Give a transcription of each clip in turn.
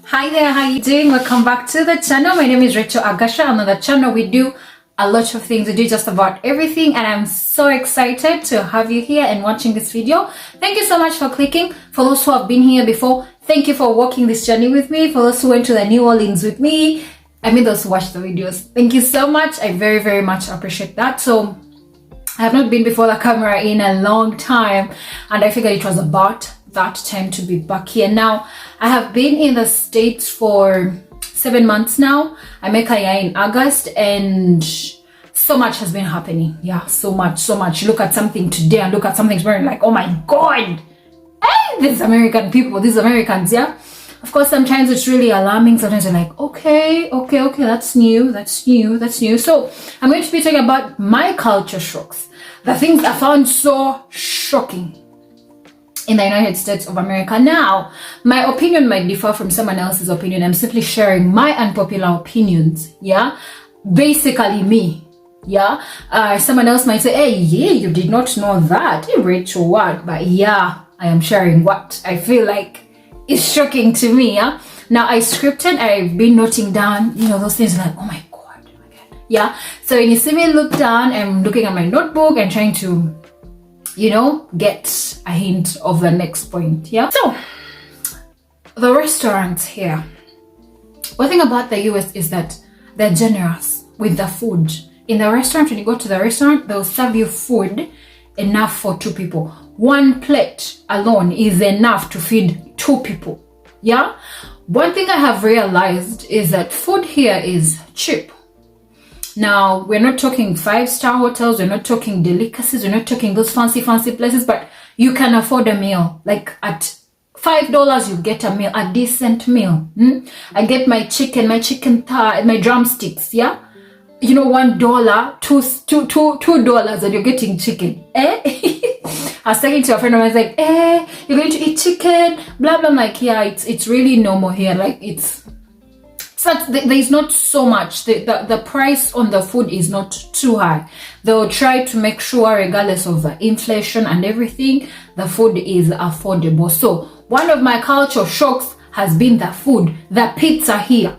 Hi there, how you doing? Welcome back to the channel. My name is Rachel Agasha. On the channel we do a lot of things. We do just about everything, and I'm so excited to have you here and watching this video. Thank you so much for clicking. For those who have been here before, thank you for walking this journey with me. For those who went to the New Orleans with me, those who watch the videos, thank you so much. I very much appreciate that. So I have not been before the camera in a long time, and I figured it was about that time to be back here. Now, I have been in the States for 7 months now. I make a year in August, and so much has been happening. Yeah, so much. Look at something today and look at something tomorrow, like, oh my god, hey, these American people, these Americans, yeah. Of course, sometimes it's really alarming. Sometimes you're like, okay, that's new. So I'm going to be talking about my culture shocks, the things I found so shocking in the United States of America. Now, my opinion might differ from someone else's opinion. I'm simply sharing my unpopular opinions, yeah? Basically me, yeah? Someone else might say, hey, yeah, you did not know that. Hey, Rachel, what? But yeah, I am sharing what I feel like is shocking to me, yeah? Now, I've been noting down, those things like, oh my god, yeah? So when you see me look down, I'm looking at my notebook and trying to get a hint of the next point, yeah? So, the restaurants here. One thing about the US is that they're generous with the food. In the restaurant, when you go to the restaurant, they'll serve you food enough for 2 people. 1 plate alone is enough to feed 2 people, yeah? One thing I have realized is that food here is cheap. Now, we're not talking 5-star hotels, we're not talking delicacies, we're not talking those fancy places, but you can afford a meal. Like at $5, you get a meal, a decent meal. I get my chicken thigh, my drumsticks, yeah? $1, $2, and you're getting chicken. I was talking to a friend of mine, I was like, you're going to eat chicken, blah, blah. I'm like, yeah, it's really normal here. Like, there's not so much. The price on the food is not too high. They'll try to make sure, regardless of the inflation and everything, the food is affordable. So one of my culture shocks has been the food, the pizza here.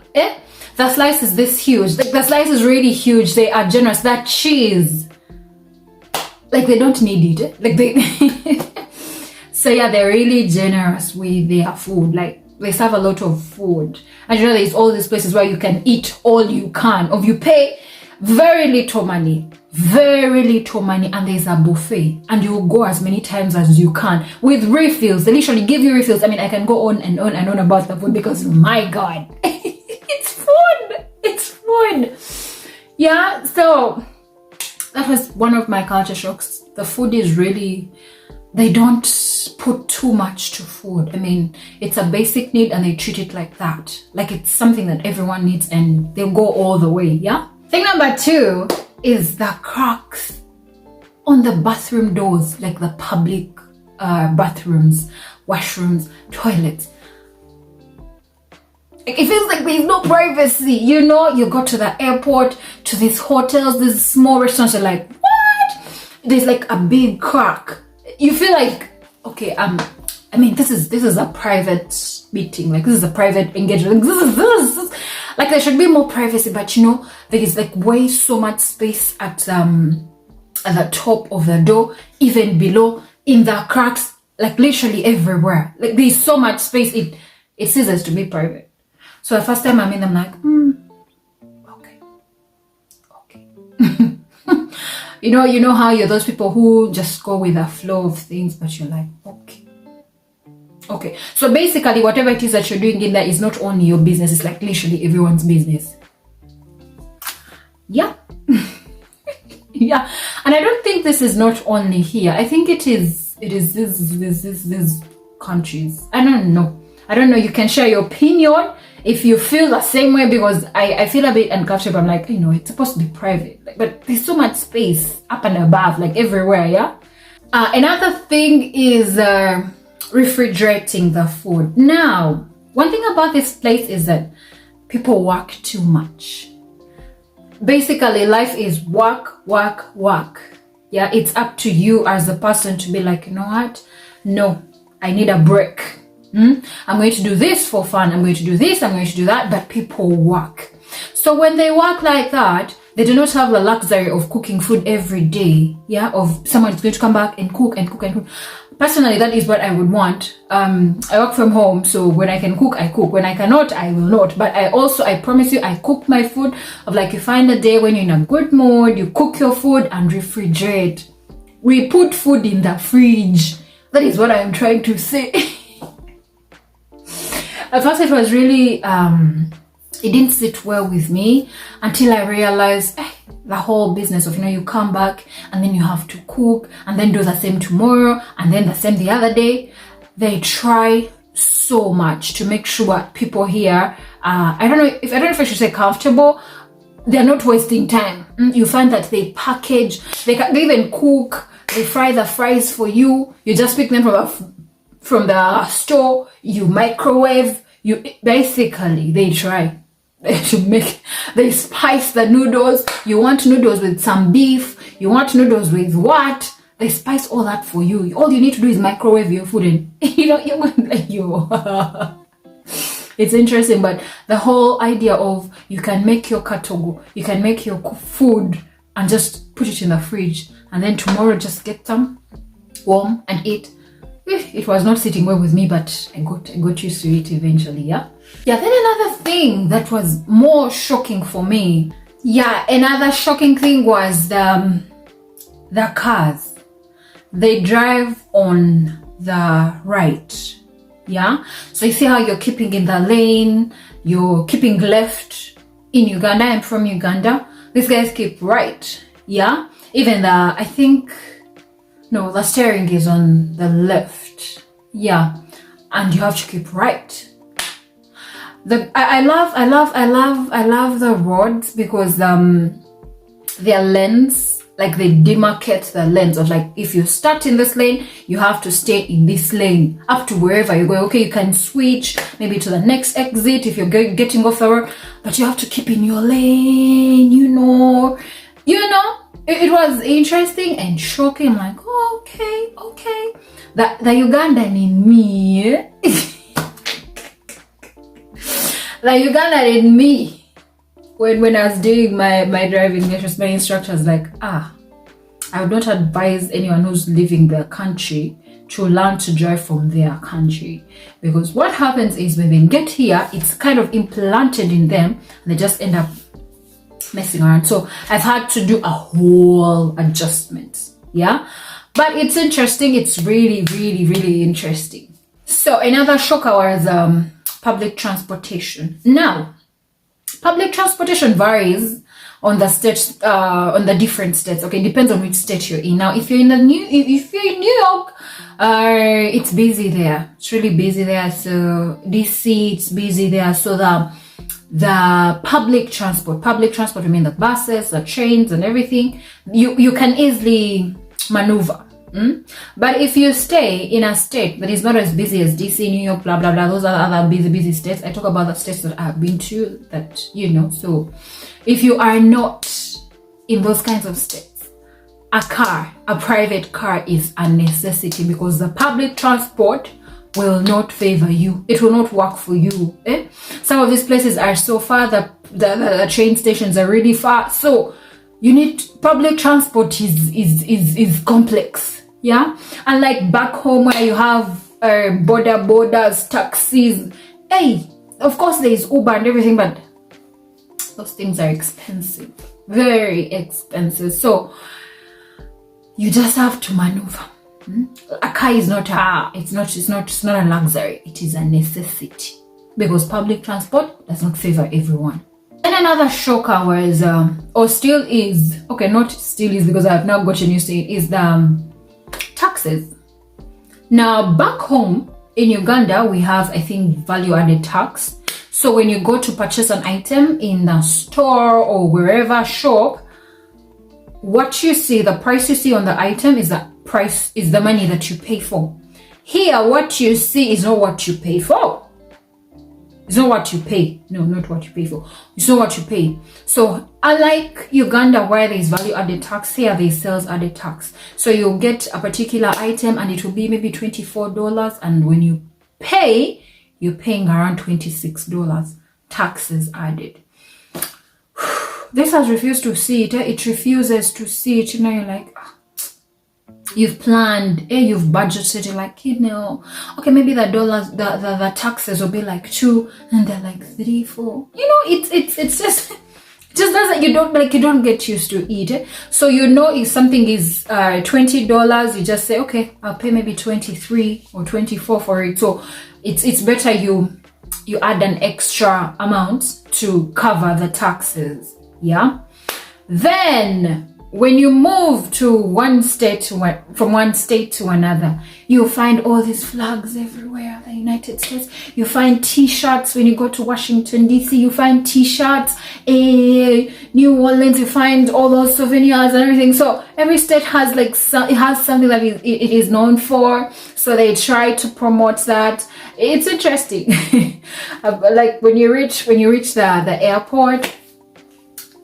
The slice is this huge. Like, the slice is really huge. They are generous. That cheese, like, they don't need it. Like, they so yeah, they're really generous with their food. Like, they serve a lot of food, and there's all these places where you can eat all you can, or you pay very little money, and there's a buffet, and you go as many times as you can with refills. They literally give you refills. I can go on and on about the food, because my god, it's food, yeah. So that was one of my culture shocks. The food is really, they don't put too much to food. It's a basic need, and they treat it like that. Like it's something that everyone needs, and they'll go all the way, yeah? Thing number 2 is the cracks on the bathroom doors, like the public bathrooms, washrooms, toilets. It feels like there's no privacy, you go to the airport, to these hotels, these small restaurants, you're like, what? There's like a big crack. You feel like, okay, this is a private meeting, like this is a private engagement, this. Like, there should be more privacy, but there is like way so much space at the top of the door, even below, in the cracks, like literally everywhere. Like, there's so much space, it ceases to be private. So the first time I'm in, I'm like, okay. You know how you're those people who just go with the flow of things, but you're like, okay. So basically, whatever it is that you're doing in there is not only your business, it's like literally everyone's business. Yeah. Yeah. And I don't think this is not only here. I think it is these countries. I don't know. You can share your opinion if you feel the same way, because I feel a bit uncomfortable. I'm like, it's supposed to be private, but there's so much space up and above, like everywhere, yeah? Another thing is refrigerating the food. Now, one thing about this place is that people work too much. Basically, life is work. Yeah, it's up to you as a person to be like, you know what? No, I need a break. I'm going to do this for fun. I'm going to do this. I'm going to do that. But people work. So when they work like that, they do not have the luxury of cooking food every day. Yeah, of someone is going to come back and cook and cook and cook. Personally, that is what I would want. I work from home, so when I can cook, I cook. When I cannot, I will not. But I promise you, I cook my food. Of like, you find a day when you're in a good mood, you cook your food and refrigerate. We put food in the fridge. That is what I'm trying to say. At first, it was really, it didn't sit well with me until I realized the whole business of, you come back and then you have to cook and then do the same tomorrow and then the same the other day. They try so much to make sure people here, I don't know if I should say comfortable. They're not wasting time. You find that they package, they even cook, they fry the fries for you. You just pick them from the store, you microwave, basically they try. They spice the noodles. You want noodles with some beef, you want noodles with what? They spice all that for you. All you need to do is microwave your food and you're going like you. It's interesting, but the whole idea of you can make your katogo, you can make your food and just put it in the fridge and then tomorrow just get some warm and eat. It was not sitting well with me, but I got used to it eventually. Yeah, then another thing that was more shocking for me, another shocking thing was the cars. They drive on the right. Yeah, so you see how you're keeping in the lane, you're keeping left. In Uganda, I'm from Uganda, these guys keep right. Yeah, even the steering is on the left. Yeah, and you have to keep right. I love the roads because their lanes, like they demarcate the lanes of like, if you start in this lane, you have to stay in this lane up to wherever you're going. Okay, you can switch maybe to the next exit if you're getting off the road, but you have to keep in your lane. It was interesting and shocking. I'm like, oh, okay. The Ugandan in me, the Ugandan in me. When I was doing my driving lessons, my instructor was like, I would not advise anyone who's leaving their country to learn to drive from their country, because what happens is when they get here, it's kind of implanted in them and they just end up messing around. So I've had to do a whole adjustment. Yeah, but it's interesting. It's really, really, really interesting. So another shocker was public transportation. Now, public transportation varies on the states, on the different states. Okay, depends on which state you're in. Now, if you're in New York, it's busy there. It's really busy there. So DC, it's busy there. So the public transport, I mean the buses, the trains, and everything, you can easily maneuver. But if you stay in a state that is not as busy as DC, New York, blah, blah, blah, those are other busy states. I talk about the states that I've been to that, so if you are not in those kinds of states, a private car is a necessity, because the public transport will not favor you. It will not work for you. Some of these places are so far, the train stations are really far. So you need public transport is complex. Yeah, and like back home where you have borders, taxis. Of course there is Uber and everything, but those things are expensive, very expensive. So you just have to maneuver. A car is not it's not a luxury. It is a necessity, because public transport does not favor everyone. And another shocker was, or still is, okay, not still is because I've now gotten used to it, is the taxes. Now, back home in Uganda, we have, I think, value-added tax. So when you go to purchase an item in the store or wherever shop, what you see, the price you see on the item is the money that you pay for. Here, what you see is not what you pay for. It's not what you pay. No, not what you pay for. It's not what you pay. So unlike Uganda, where there is value-added tax, here there is sales-added tax. So you'll get a particular item and it will be maybe $24, and when you pay, you're paying around $26, taxes added. This has refused to see it. It refuses to see it. You're like, you've planned, you've budgeted, you're like, okay, maybe the dollars, the taxes will be like 2, and they're like 3, 4. It's just doesn't, you don't get used to it. So if something is $20, you just say, okay, I'll pay maybe 23 or 24 for it. So it's better you add an extra amount to cover the taxes. Yeah. Then when you move to from one state to another, you'll find all these flags everywhere. The United States. You find T-shirts when you go to Washington DC. You find T-shirts. New Orleans. You find all those souvenirs and everything. So every state has it has something that it is known for. So they try to promote that. It's interesting. Like when you reach the airport.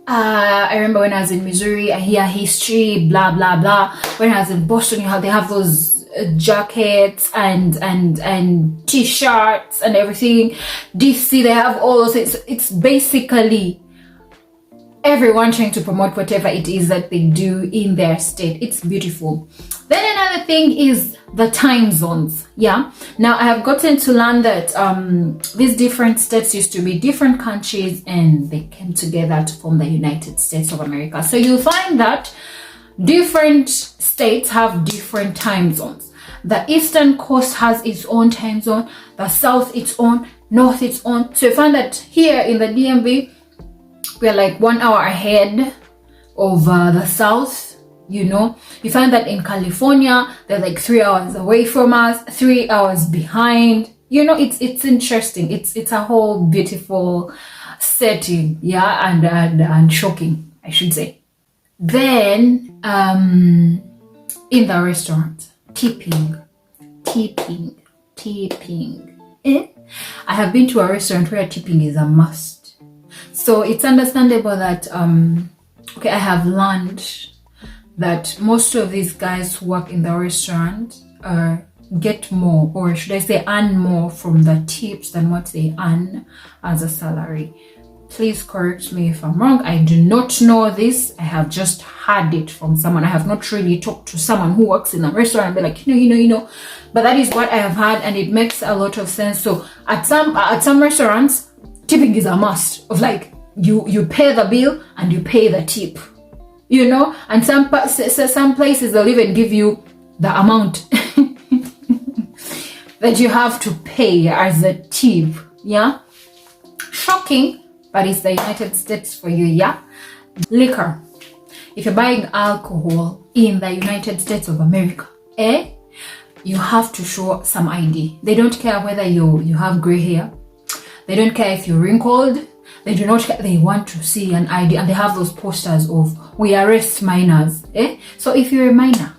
I remember when I was in Missouri, I hear history, blah blah blah. When I was in Boston, they have those jackets and T-shirts and everything. DC, they have all those things. It's basically everyone trying to promote whatever it is that they do in their state. It's beautiful. Then another thing is the time zones. Yeah. Now I have gotten to learn that these different states used to be different countries, and they came together to form the United States of America. So you'll find that different states have different time zones. The Eastern Coast has its own time zone, the South its own, North its own. So you find that here in the DMV, we're like 1 hour ahead of the South. You find that in California, they're like 3 hours away from us, 3 hours behind. It's interesting. It's a whole beautiful setting, yeah, and shocking, I should say. Then in the restaurant, tipping. I have been to a restaurant where tipping is a must. So it's understandable that I have learned that most of these guys who work in the restaurant get more, or should I say earn more from the tips than what they earn as a salary. Please correct me if I'm wrong. I do not know this. I have just heard it from someone. I have not really talked to someone who works in a restaurant and be like, but that is what I have heard, and it makes a lot of sense. So at some restaurants, tipping is a must. Of like you pay the bill and you pay the tip. And some places they'll even give you the amount that you have to pay as a tip. Yeah, shocking, but it's the United States for you. Yeah, liquor. If you're buying alcohol in the United States of America, you have to show some ID. They don't care whether you have gray hair. They don't care if you're wrinkled. They do not care. They want to see an ID, and they have those posters of "We arrest minors." So if you're a minor,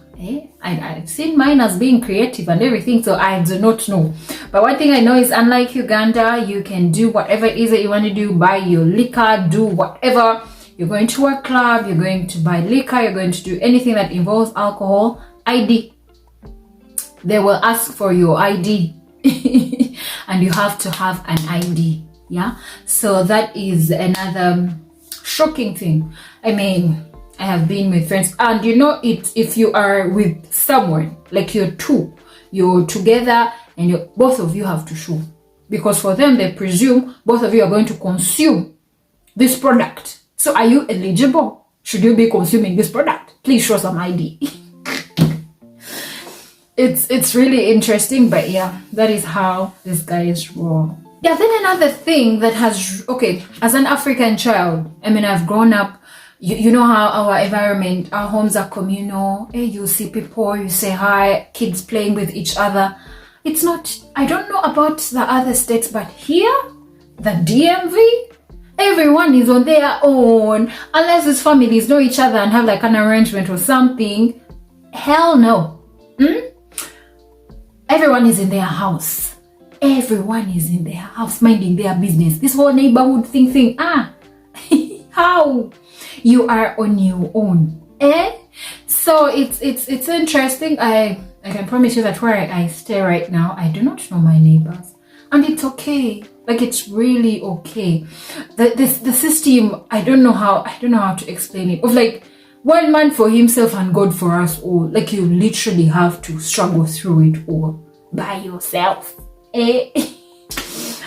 I've seen minors being creative and everything, so I do not know. But one thing I know is, unlike Uganda, you can do whatever it is that you want to do. Buy your liquor, do whatever. You're going to a club, you're going to buy liquor, you're going to do anything that involves alcohol, ID. They will ask for your ID. And you have to have an ID. Yeah, so that is another shocking thing. I mean, I have been with friends, and if you are with someone, like you're together, and both of you have to show, because for them they presume both of you are going to consume this product. So are you eligible? Should you be consuming this product? Please show some ID. It's really interesting, but yeah, that is how this guy is raw. Yeah, then another thing that has, as an African child, I mean, I've grown up, you know how our environment, our homes are communal. You see people, you say hi, kids playing with each other. It's not, I don't know about the other states, but here, the DMV, everyone is on their own. Unless these families know each other and have like an arrangement or something. Hell no. Everyone is in their house. Everyone is in their house minding their business. This whole neighborhood thing. How? You are on your own. So it's interesting. I I can promise you that where I stay right now, I do not know my neighbors. And it's okay. Like, it's really okay. The system, I don't know how to explain it. Of like, one man for himself and God for us all. Like, you literally have to struggle through it all by yourself.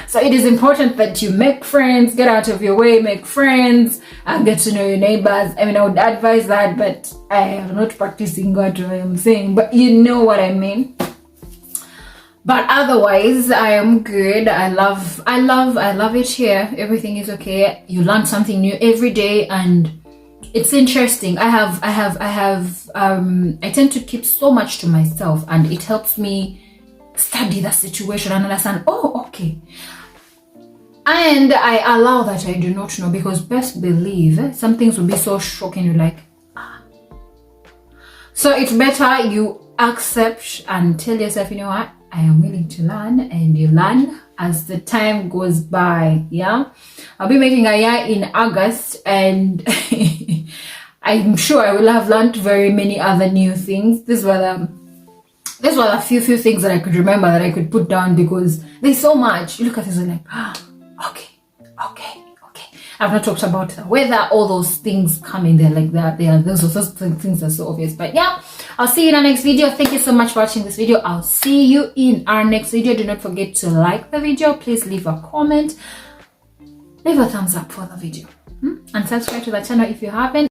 So it is important that you make friends, get out of your way, make friends, and get to know your neighbors. I mean, I would advise that, but I am not practicing what I am saying, but you know what I mean. But otherwise, I am good. I love it here. Everything is okay. You learn something new every day, and it's interesting. I tend to keep so much to myself, and it helps me study the situation and understand, oh, okay. And I allow that I do not know, because best believe some things will be so shocking. You're like, ah. So it's better you accept and tell yourself, you know what, I am willing to learn, and you learn as the time goes by. Yeah, I'll be making a year in August, and I'm sure I will have learned very many other new things. These were a few things that I could remember, that I could put down, because there's so much. You look at this and like, okay. I've not talked about the weather, all those things coming there like that. Those things are so obvious. But yeah, I'll see you in our next video. Thank you so much for watching this video. I'll see you in our next video. Do not forget to like the video. Please leave a comment. Leave a thumbs up for the video. And subscribe to the channel if you haven't.